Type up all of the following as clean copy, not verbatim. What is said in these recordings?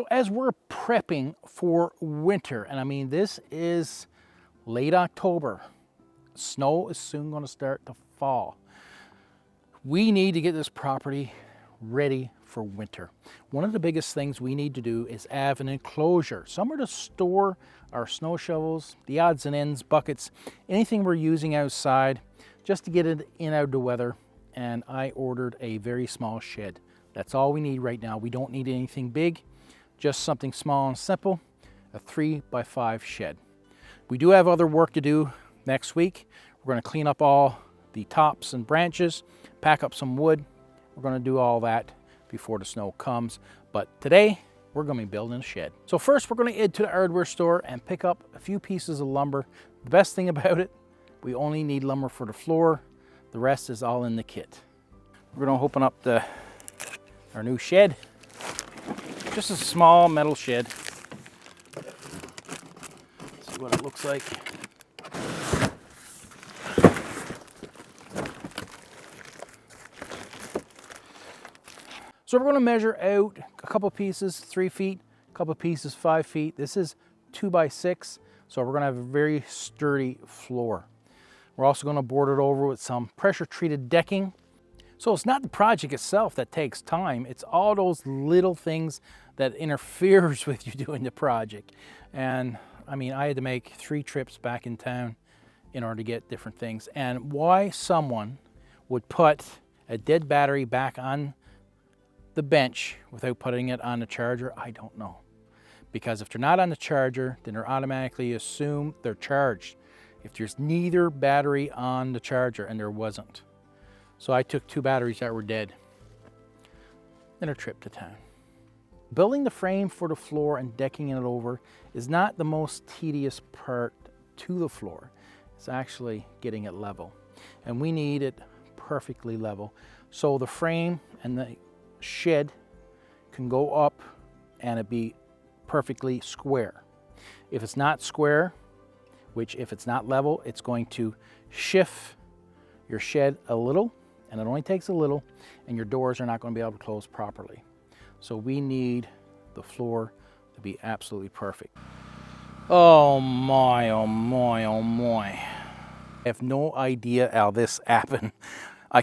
So as we're prepping for winter, and I mean this is late October, snow is soon going to start to fall. We need to get this property ready for winter. One of the biggest things we need to do is have an enclosure, somewhere to store our snow shovels, the odds and ends, buckets, anything we're using outside, just to get it in out of the weather. And I ordered a very small shed. That's all we need right now. We don't need anything big, just something small and simple, a 3x5 shed. We do have other work to do next week. We're going to clean up all the tops and branches, pack up some wood. We're going to do all that before the snow comes. But today, we're going to be building a shed. So first, we're going to head to the hardware store and pick up a few pieces of lumber. The best thing about it, we only need lumber for the floor. The rest is all in the kit. We're going to open up our new shed. Just a small metal shed. See what it looks like. So we're going to measure out a couple pieces 3 feet, a couple pieces 5 feet. This is 2x6, so we're going to have a very sturdy floor. We're also going to board it over with some pressure treated decking. So it's not the project itself that takes time, it's all those little things that interferes with you doing the project. And I mean, I had to make 3 trips back in town in order to get different things. And why someone would put a dead battery back on the bench without putting it on the charger, I don't know. Because if they're not on the charger, then they're automatically assume they're charged. If there's neither battery on the charger, and there wasn't. So I took 2 batteries that were dead. Then a trip to town. Building the frame for the floor and decking it over is not the most tedious part to the floor. It's actually getting it level. And we need it perfectly level. So the frame and the shed can go up and it be perfectly square. If it's not square, which if it's not level, it's going to shift your shed a little, and it only takes a little, and your doors are not going to be able to close properly. So we need the floor to be absolutely perfect. Oh my, oh my, oh my. I have no idea how this happened. I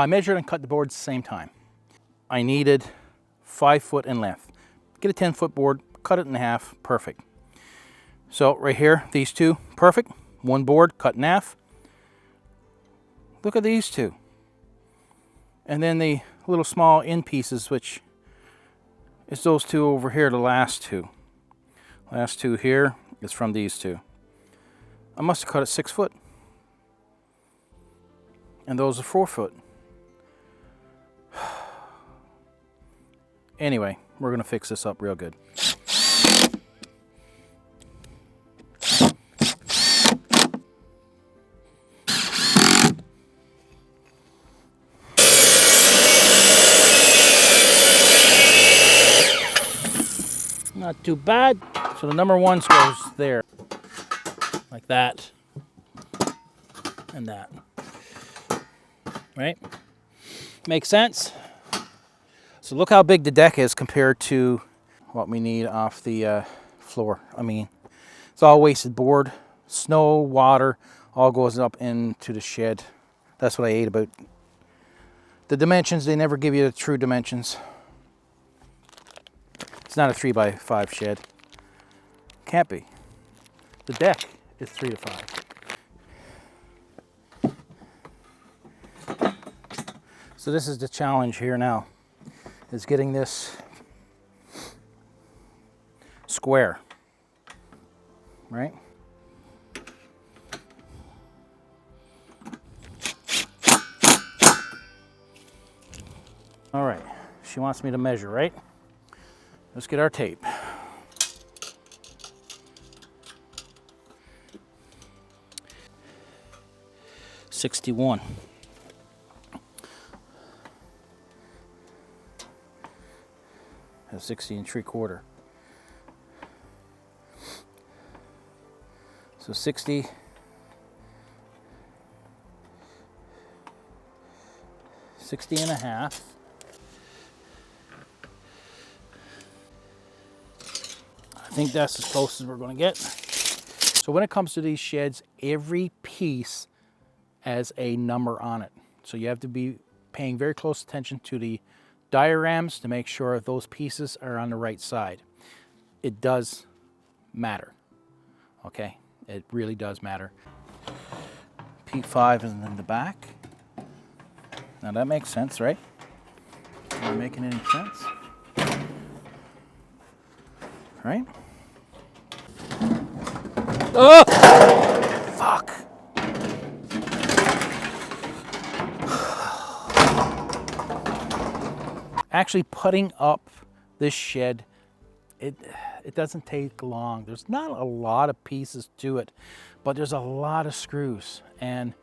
measured and cut the boards at the same time. I needed 5 foot in length. Get a 10-foot board, cut it in half, perfect. So right here, these two, perfect. 1 board cut in half. Look at these 2. And then the little small end pieces, which is those 2 over here, the last 2. Last 2 here is from these 2. I must have cut it 6 foot. And those are 4 foot. Anyway, we're going to fix this up real good. Not too bad. So the number 1 goes there, like that, and that. Right? Makes sense? So look how big the deck is compared to what we need off the floor. I mean, it's all wasted board, snow, water, all goes up into the shed. That's what I hate about the dimensions. They never give you the true dimensions. It's not a 3x5 shed. Can't be. The deck is 3 to 5. So this is the challenge here now, is getting this square, right? All right, she wants me to measure, right? Let's get our tape. $61. That's 60 3/4. So 60. 60 and a half. I think that's as close as we're going to get. So when it comes to these sheds, every piece has a number on it. So you have to be paying very close attention to the diagrams to make sure those pieces are on the right side. It does matter, okay? It really does matter. P5 is in the back. Now that makes sense, right? Am I making any sense? Right? Oh! Fuck! Actually putting up this shed, it doesn't take long. There's not a lot of pieces to it, but there's a lot of screws. And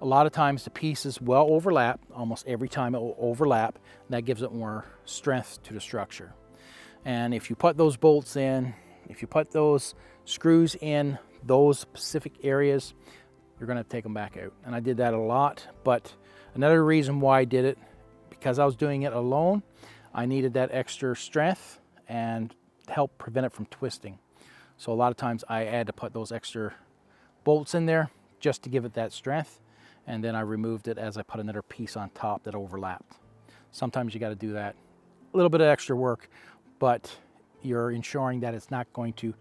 a lot of times the pieces will overlap. Almost every time it will overlap. And that gives it more strength to the structure. And if you put those bolts in, if you put those screws in those specific areas, you're gonna take them back out. And I did that a lot, but another reason why I did it, because I was doing it alone, I needed that extra strength and help prevent it from twisting. So a lot of times I had to put those extra bolts in there just to give it that strength. And then I removed it as I put another piece on top that overlapped. Sometimes you got to do that. A little bit of extra work, but you're ensuring that it's not going to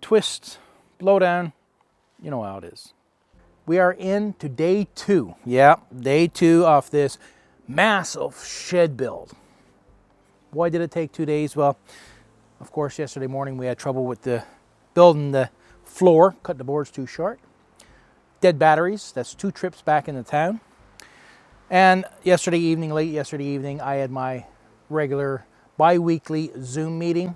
twist, blow down. You know how it is. We are into day 2. Yeah, day 2 of this massive shed build. Why did it take 2 days? Well, of course, yesterday morning we had trouble with building the floor, cut the boards too short. Dead batteries, that's 2 trips back into town. And yesterday evening, late yesterday evening, I had my regular bi-weekly Zoom meeting.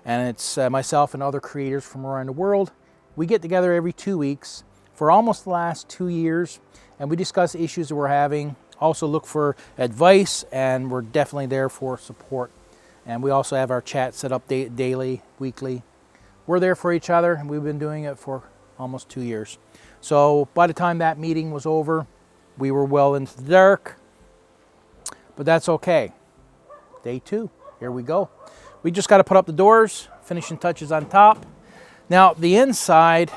And it's myself and other creators from around the world. We get together every 2 weeks for almost the last 2 years, and we discuss issues that we're having, also look for advice, and we're definitely there for support. And we also have our chat set up daily, weekly. We're there for each other, and we've been doing it for almost 2 years. So by the time that meeting was over, we were well into the dark, but that's okay. Day 2, here we go. We just got to put up the doors, finishing touches on top. Now the inside,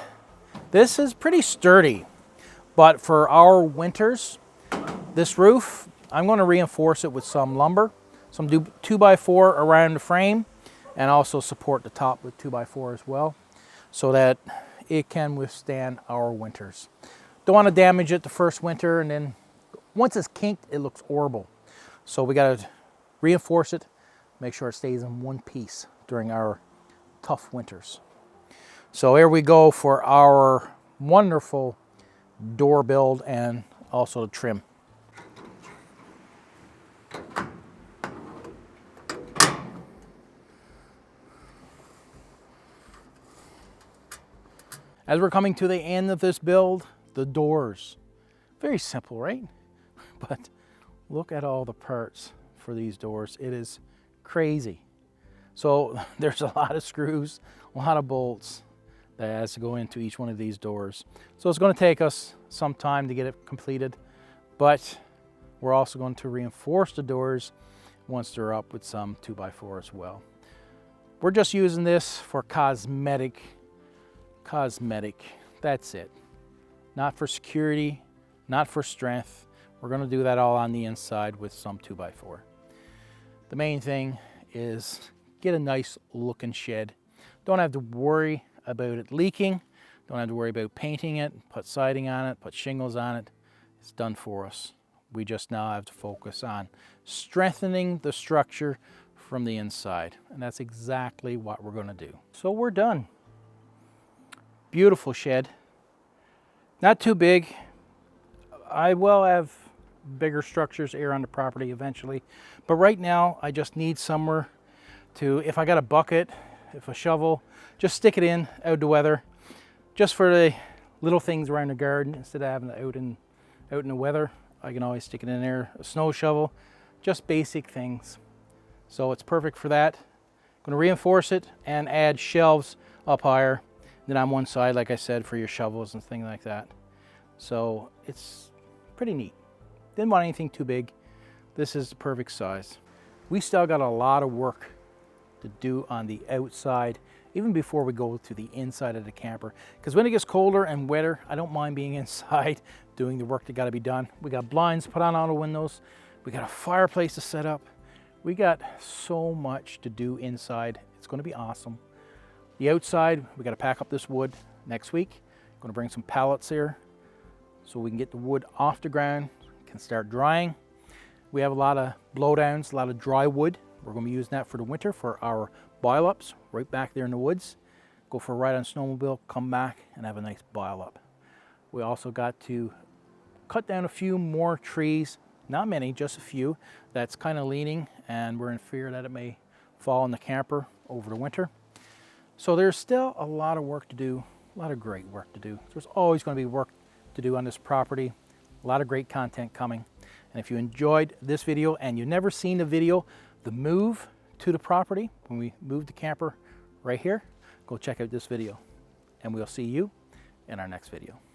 this is pretty sturdy, but for our winters, this roof, I'm going to reinforce it with some lumber, some 2x4 around the frame, and also support the top with 2x4 as well, so that it can withstand our winters. Don't want to damage it the first winter, and then once it's kinked, it looks horrible. So we got to reinforce it, make sure it stays in one piece during our tough winters. So here we go for our wonderful door build and also the trim. As we're coming to the end of this build, the doors. Very simple, right? But look at all the parts for these doors. It is crazy. So there's a lot of screws, a lot of bolts that has to go into each one of these doors. So it's going to take us some time to get it completed, but we're also going to reinforce the doors once they're up with some 2x4 as well. We're just using this for cosmetic, that's it. Not for security, not for strength. We're going to do that all on the inside with some 2x4. The main thing is get a nice looking shed. Don't have to worry about it leaking. Don't have to worry about painting it, put siding on it, put shingles on it. It's done for us. We just now have to focus on strengthening the structure from the inside. And that's exactly what we're going to do. So we're done. Beautiful shed. Not too big. I will have bigger structures here on the property eventually. But right now, I just need somewhere to, if I got a bucket, if a shovel, just stick it in out the weather. Just for the little things around the garden, instead of having it out in the weather, I can always stick it in there. A snow shovel, just basic things. So it's perfect for that. I'm going to reinforce it and add shelves up higher. Then on one side, like I said, for your shovels and things like that. So it's pretty neat. Didn't want anything too big. This is the perfect size. We still got a lot of work to do on the outside, even before we go to the inside of the camper. Because when it gets colder and wetter, I don't mind being inside doing the work that got to be done. We got blinds put on all the windows. We got a fireplace to set up. We got so much to do inside. It's going to be awesome. The outside, we got to pack up this wood next week. Going to bring some pallets here so we can get the wood off the ground, can start drying. We have a lot of blowdowns, a lot of dry wood. We're going to be using that for the winter for our boil ups right back there in the woods. Go for a ride on snowmobile, come back and have a nice boil up. We also got to cut down a few more trees, not many, just a few, that's kind of leaning, and we're in fear that it may fall in the camper over the winter. So there's still a lot of work to do, a lot of great work to do. There's always going to be work to do on this property, a lot of great content coming. And if you enjoyed this video and you've never seen the video, the move to the property, when we moved the camper right here, go check out this video. And we'll see you in our next video.